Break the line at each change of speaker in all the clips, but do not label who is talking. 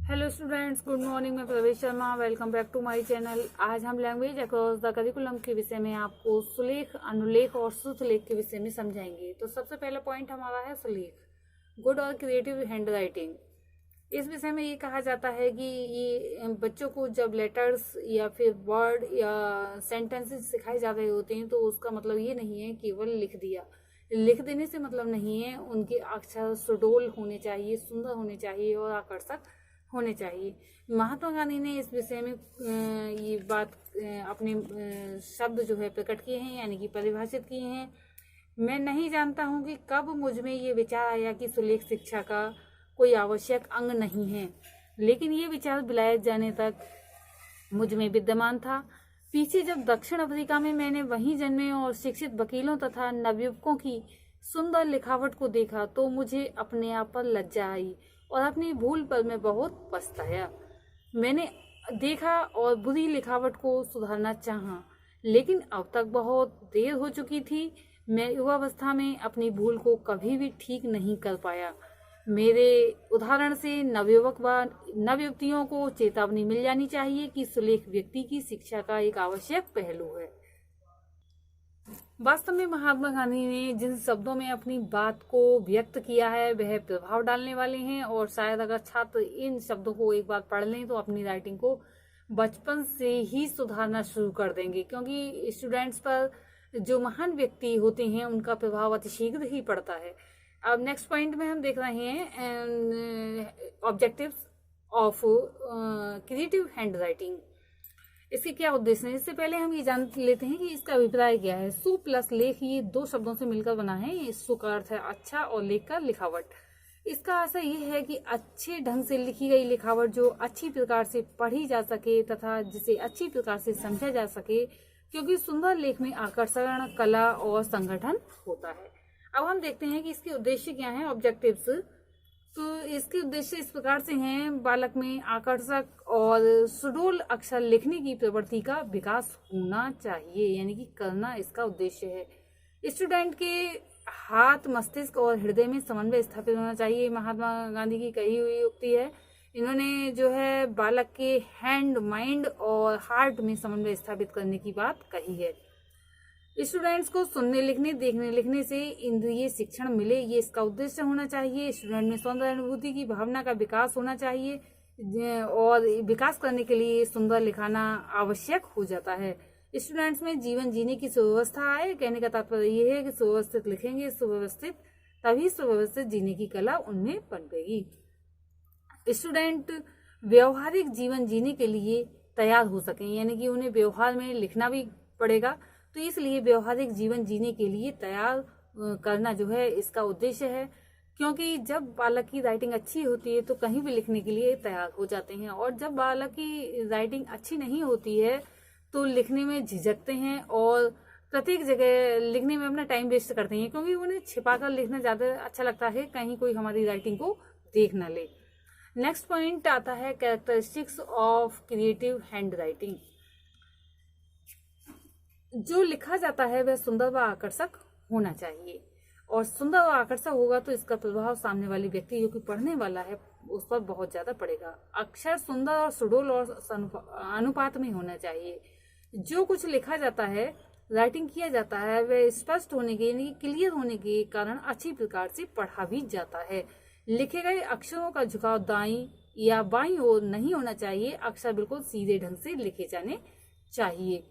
Hello students, good morning. मैं Pravesh Sharma, welcome back to my channel. आज हम लैंग्वेज अक्रॉस द करिकुलम के विषय में आपको सुलेख, अनुलेख और श्रुतलेख के विषय में समझाएंगे। तो सबसे पहला पॉइंट हमारा है सुलेख, गुड और क्रिएटिव हैंड राइटिंग। इस विषय में ये कहा जाता है कि ये बच्चों को जब लेटर्स या फिर वर्ड या सेंटेंसेस सिखाए जा रहे होते हैं तो उसका मतलब ये नहीं है केवल लिख देने से मतलब नहीं है। उनके अक्षर सुडोल होने चाहिए, सुंदर होने चाहिए और आकर्षक होने चाहिए। महात्मा गांधी ने इस विषय में ये बात अपने शब्द जो है प्रकट किए हैं, यानी कि परिभाषित किए हैं। मैं नहीं जानता हूँ कि कब मुझ में ये विचार आया कि सुलेख शिक्षा का कोई आवश्यक अंग नहीं है, लेकिन ये विचार विलायत जाने तक मुझ में विद्यमान था। पीछे जब दक्षिण अफ्रीका में मैंने वहीं जन्मे और शिक्षित वकीलों तथा नवयुवकों की सुंदर लिखावट को देखा तो मुझे अपने आप पर लज्जा आई और अपनी भूल पर मैं बहुत पछताया। मैंने देखा और बुरी लिखावट को सुधारना चाहा, लेकिन अब तक बहुत देर हो चुकी थी। मैं युवावस्था में अपनी भूल को कभी भी ठीक नहीं कर पाया। मेरे उदाहरण से नवयुवक व नवयुवतियों को चेतावनी मिल जानी चाहिए कि सुलेख व्यक्ति की शिक्षा का एक आवश्यक पहलू है। वास्तव में महात्मा गांधी ने जिन शब्दों में अपनी बात को व्यक्त किया है वह प्रभाव डालने वाले हैं, और शायद अगर छात्र इन शब्दों को एक बार पढ़ लें तो अपनी राइटिंग को बचपन से ही सुधारना शुरू कर देंगे, क्योंकि स्टूडेंट्स पर जो महान व्यक्ति होते हैं उनका प्रभाव अतिशीघ्र ही पड़ता है। अब नेक्स्ट पॉइंट में हम देख रहे हैं objectives of creative hand writing. इसके क्या उद्देश्य है। इससे पहले हम ये जान लेते हैं कि इसका अभिप्राय क्या है। सु प्लस लेख, ये दो शब्दों से मिलकर बना है। सु का अर्थ है अच्छा और लेख का लिखावट। इसका आशय ये है कि अच्छे ढंग से लिखी गई लिखावट जो अच्छी प्रकार से पढ़ी जा सके तथा जिसे अच्छी प्रकार से समझा जा सके, क्योंकि सुंदर लेख में आकर्षण, कला और संगठन होता है। अब हम देखते हैं कि इसके उद्देश्य क्या है, ऑब्जेक्टिव्स। तो इसके उद्देश्य इस प्रकार से हैं: बालक में आकर्षक और सुडोल अक्षर लिखने की प्रवृत्ति का विकास होना चाहिए, यानी कि करना इसका उद्देश्य है। स्टूडेंट के हाथ, मस्तिष्क और हृदय में समन्वय स्थापित होना चाहिए। महात्मा गांधी की कही हुई उक्ति है। इन्होंने जो है बालक के हैंड, माइंड और हार्ट में समन्वय स्थापित करने की बात कही है। स्टूडेंट्स को सुनने, लिखने, देखने, लिखने से इंद्रिय शिक्षण मिले, ये इसका उद्देश्य होना चाहिए। स्टूडेंट में सौंदर्य अनुभूति की भावना का विकास होना चाहिए और विकास करने के लिए सुंदर लिखाना आवश्यक हो जाता है। स्टूडेंट्स में जीवन जीने की सुव्यवस्था आए। कहने का तात्पर्य यह है कि सुव्यवस्थित लिखेंगे, सुव्यवस्थित, तभी सुव्यवस्थित जीने की कला उनमें पनपेगी। स्टूडेंट व्यवहारिक जीवन जीने के लिए तैयार हो सकें, यानी कि उन्हें व्यवहार में लिखना भी पड़ेगा, तो इसलिए व्यवहारिक जीवन जीने के लिए तैयार करना जो है इसका उद्देश्य है। क्योंकि जब बालक की राइटिंग अच्छी होती है तो कहीं भी लिखने के लिए तैयार हो जाते हैं, और जब बालक की राइटिंग अच्छी नहीं होती है तो लिखने में झिझकते हैं और प्रत्येक जगह लिखने में अपना टाइम वेस्ट करते हैं, क्योंकि उन्हें छिपाकर लिखना ज़्यादा अच्छा लगता है, कहीं कोई हमारी राइटिंग को देख ना ले। नेक्स्ट पॉइंट आता है characteristics of creative hand writing. जो लिखा जाता है वह सुंदर व आकर्षक होना चाहिए, और सुंदर और आकर्षक होगा तो इसका प्रभाव सामने वाले व्यक्ति जो कि पढ़ने वाला है उस पर बहुत ज्यादा पड़ेगा। अक्षर सुंदर और सुडोल और अनुपात में होना चाहिए। जो कुछ लिखा जाता है, राइटिंग किया जाता है, वह स्पष्ट होने के, यानी क्लियर होने के कारण अच्छी प्रकार से पढ़ा भी जाता है। लिखे गए अक्षरों का झुकाव दाईं या बाईं ओर नहीं होना चाहिए। अक्षर बिल्कुल सीधे ढंग से लिखे जाने चाहिए।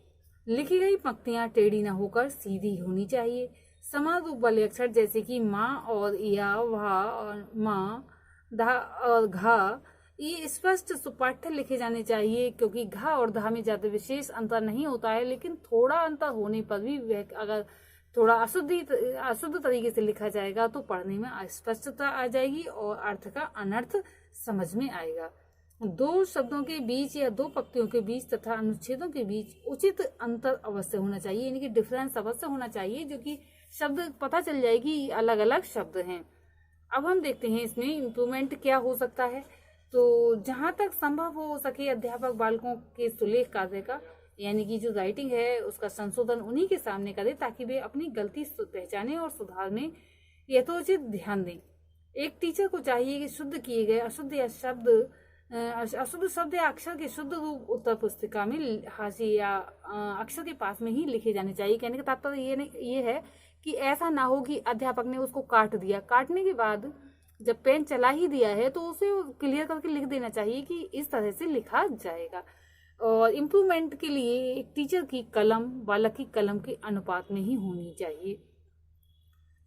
लिखी गई पंक्तियां टेढ़ी न होकर सीधी होनी चाहिए। समान रूप वाले अक्षर जैसे कि माँ और या, वहा और माँ, धा और घा, ये स्पष्ट सुपाठ्य लिखे जाने चाहिए, क्योंकि घा और धा में ज्यादा विशेष अंतर नहीं होता है, लेकिन थोड़ा अंतर होने पर भी वह अगर थोड़ा अशुद्ध तरीके से लिखा जाएगा तो पढ़ने में अस्पष्टता आ जाएगी और अर्थ का अनर्थ समझ में आएगा। दो शब्दों के बीच या दो पंक्तियों के बीच तथा अनुच्छेदों के बीच उचित अंतर अवश्य होना चाहिए, यानी कि डिफरेंस अवश्य होना चाहिए, जो कि शब्द पता चल जाएगी अलग अलग शब्द हैं। अब हम देखते हैं इसमें इम्प्रूवमेंट क्या हो सकता है। तो जहां तक संभव हो सके अध्यापक बालकों के सुलेख कार्य का, यानी कि जो राइटिंग है उसका संशोधन उन्हीं के सामने करे, ताकि वे अपनी गलती पहचाने और सुधार में यथोचित ध्यान दें। एक टीचर को चाहिए कि शुद्ध किए गए अशुद्ध या शब्द अशुद्ध शब्द या अक्षर के शुद्ध रूप उत्तर पुस्तिका में हाशिए या अक्षर के पास में ही लिखे जाने चाहिए। कहने का तात्पर्य ये है कि ऐसा ना हो कि अध्यापक ने उसको काट दिया, काटने के बाद जब पेन चला ही दिया है तो उसे क्लियर करके लिख देना चाहिए कि इस तरह से लिखा जाएगा। और इम्प्रूवमेंट के लिए एक टीचर की कलम बालक की कलम के अनुपात में ही होनी चाहिए।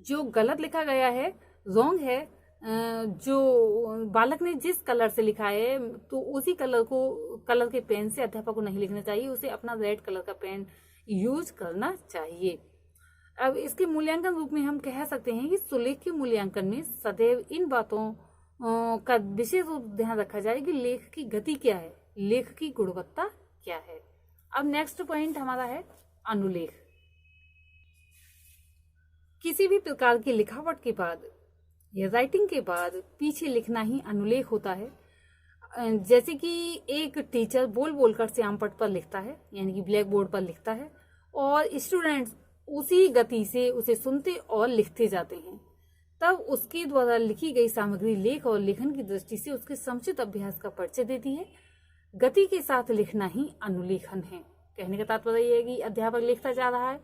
जो गलत लिखा गया है, रॉन्ग है, जो बालक ने जिस कलर से लिखा है तो उसी कलर के पेन से अध्यापक को नहीं लिखना चाहिए, उसे अपना रेड कलर का पेन यूज करना चाहिए। अब इसके मूल्यांकन रूप में हम कह सकते हैं कि सुलेख के मूल्यांकन में सदैव इन बातों का विशेष रूप ध्यान रखा जाए कि लेख की गति क्या है, लेख की गुणवत्ता क्या है। अब नेक्स्ट पॉइंट हमारा है अनुलेख। किसी भी प्रकार की लिखावट के बाद या राइटिंग के बाद पीछे लिखना ही अनुलेख होता है। जैसे कि एक टीचर बोल बोलकर श्याम पट पर लिखता है, यानी कि ब्लैक बोर्ड पर लिखता है, और स्टूडेंट्स उसी गति से उसे सुनते और लिखते जाते हैं, तब उसके द्वारा लिखी गई सामग्री लेख और लेखन की दृष्टि से उसके समुचित अभ्यास का परिचय देती है। गति के साथ लिखना ही अनुलेखन है। कहने का तात्पर्य यह है कि अध्यापक लिखता जा रहा है,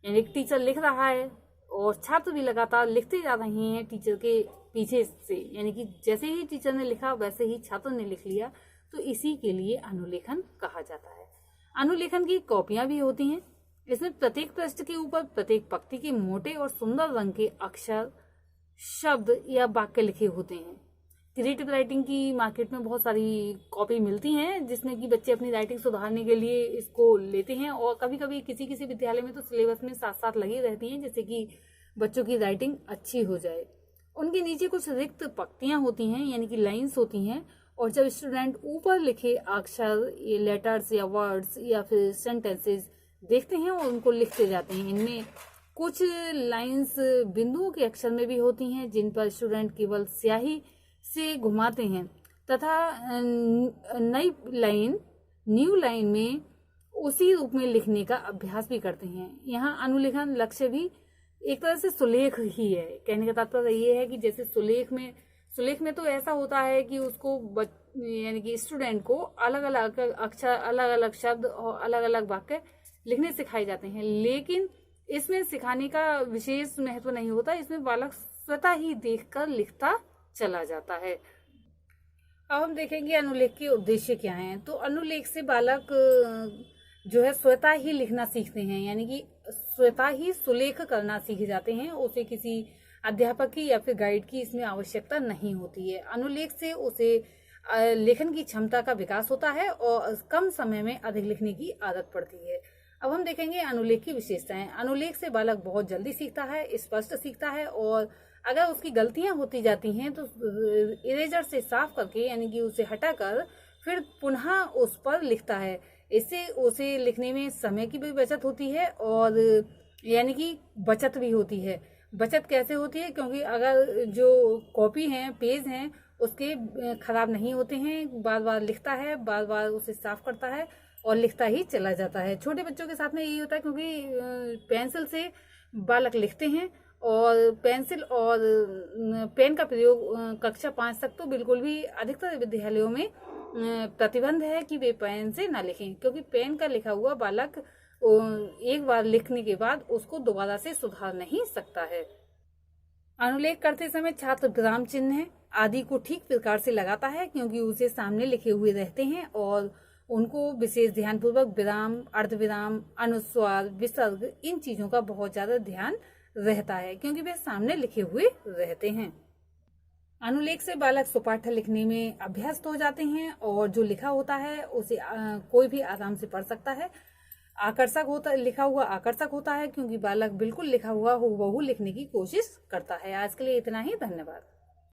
यानी टीचर लिख रहा है और छात्र भी लगातार लिखते जा रहे हैं टीचर के पीछे से, यानी कि जैसे ही टीचर ने लिखा वैसे ही छात्र ने लिख लिया, तो इसी के लिए अनुलेखन कहा जाता है। अनुलेखन की कॉपियां भी होती हैं। इसमें प्रत्येक पृष्ठ के ऊपर प्रत्येक पंक्ति के मोटे और सुंदर रंग के अक्षर, शब्द या वाक्य लिखे होते हैं। क्रिएटिव राइटिंग की मार्केट में बहुत सारी कॉपी मिलती हैं, जिसमें कि बच्चे अपनी राइटिंग सुधारने के लिए इसको लेते हैं, और कभी कभी किसी किसी विद्यालय में तो सिलेबस में साथ साथ लगी रहती हैं, जिससे कि बच्चों की राइटिंग अच्छी हो जाए। उनके नीचे कुछ रिक्त पंक्तियां होती हैं, यानी कि लाइन्स होती हैं, और जब स्टूडेंट ऊपर लिखे अक्षर, ये लेटर्स या वर्ड्स या फिर सेंटेंसेस देखते हैं और उनको लिखते जाते हैं। इनमें कुछ लाइन्स बिंदुओं के अक्षर में भी होती हैं, जिन पर स्टूडेंट केवल स्याही से घुमाते हैं, तथा न्यू लाइन में उसी रूप में लिखने का अभ्यास भी करते हैं। यहाँ अनुलेखन लक्ष्य भी एक तरह से सुलेख ही है। कहने का तात्पर्य ये है कि जैसे सुलेख में तो ऐसा होता है कि उसको यानी कि स्टूडेंट को अलग अलग अक्षर, अलग अलग शब्द और अलग अलग वाक्य लिखने सिखाए जाते हैं, लेकिन इसमें सिखाने का विशेष महत्व नहीं होता। इसमें बालक स्वतः ही देखकर लिखता चला जाता है। अब हम देखेंगे अनुलेख के उद्देश्य क्या हैं। तो अनुलेख से बालक जो है स्वतः ही लिखना सीखते हैं, यानी कि स्वतः ही सुलेख करना सीख जाते हैं। उसे किसी अध्यापक की या फिर गाइड की इसमें आवश्यकता नहीं होती है। अनुलेख से उसे लेखन की क्षमता का विकास होता है और कम समय में अधिक लिखने की आदत पड़ती है। अब हम देखेंगे अनुलेख की विशेषताएं। अनुलेख से बालक बहुत जल्दी सीखता है, स्पष्ट सीखता है, और अगर उसकी गलतियां होती जाती हैं तो इरेजर से साफ करके, यानी कि उसे हटाकर फिर पुनः उस पर लिखता है। इससे उसे लिखने में समय की भी बचत होती है और यानी कि बचत भी होती है। बचत कैसे होती है? क्योंकि अगर जो कॉपी हैं, पेज हैं, उसके खराब नहीं होते हैं, बार बार लिखता है, बार बार उसे साफ करता है और लिखता ही चला जाता है। छोटे बच्चों के साथ में यही होता है, क्योंकि पेंसिल से बालक लिखते हैं और पेंसिल और पेन का प्रयोग कक्षा 5 तक तो बिल्कुल भी अधिकतर विद्यालयों में प्रतिबंध है कि वे पेन से ना लिखें, क्योंकि पेन का लिखा हुआ बालक एक बार लिखने के बाद उसको दोबारा से सुधार नहीं सकता है। अनुलेख करते समय छात्र विराम चिन्ह आदि को ठीक प्रकार से लगाता है, क्योंकि उसे सामने लिखे हुए रहते हैं और उनको विशेष ध्यानपूर्वक विराम, अर्धविराम, अनुस्वार, विसर्ग, इन चीजों का बहुत ज्यादा ध्यान रहता है, क्योंकि वे सामने लिखे हुए रहते हैं। अनुलेख से बालक सुपाठ लिखने में अभ्यस्त हो जाते हैं और जो लिखा होता है उसे कोई भी आराम से पढ़ सकता है। लिखा हुआ आकर्षक होता है, क्योंकि बालक बिल्कुल लिखा हुआ हूबहू लिखने की कोशिश करता है। आज के लिए इतना ही, धन्यवाद।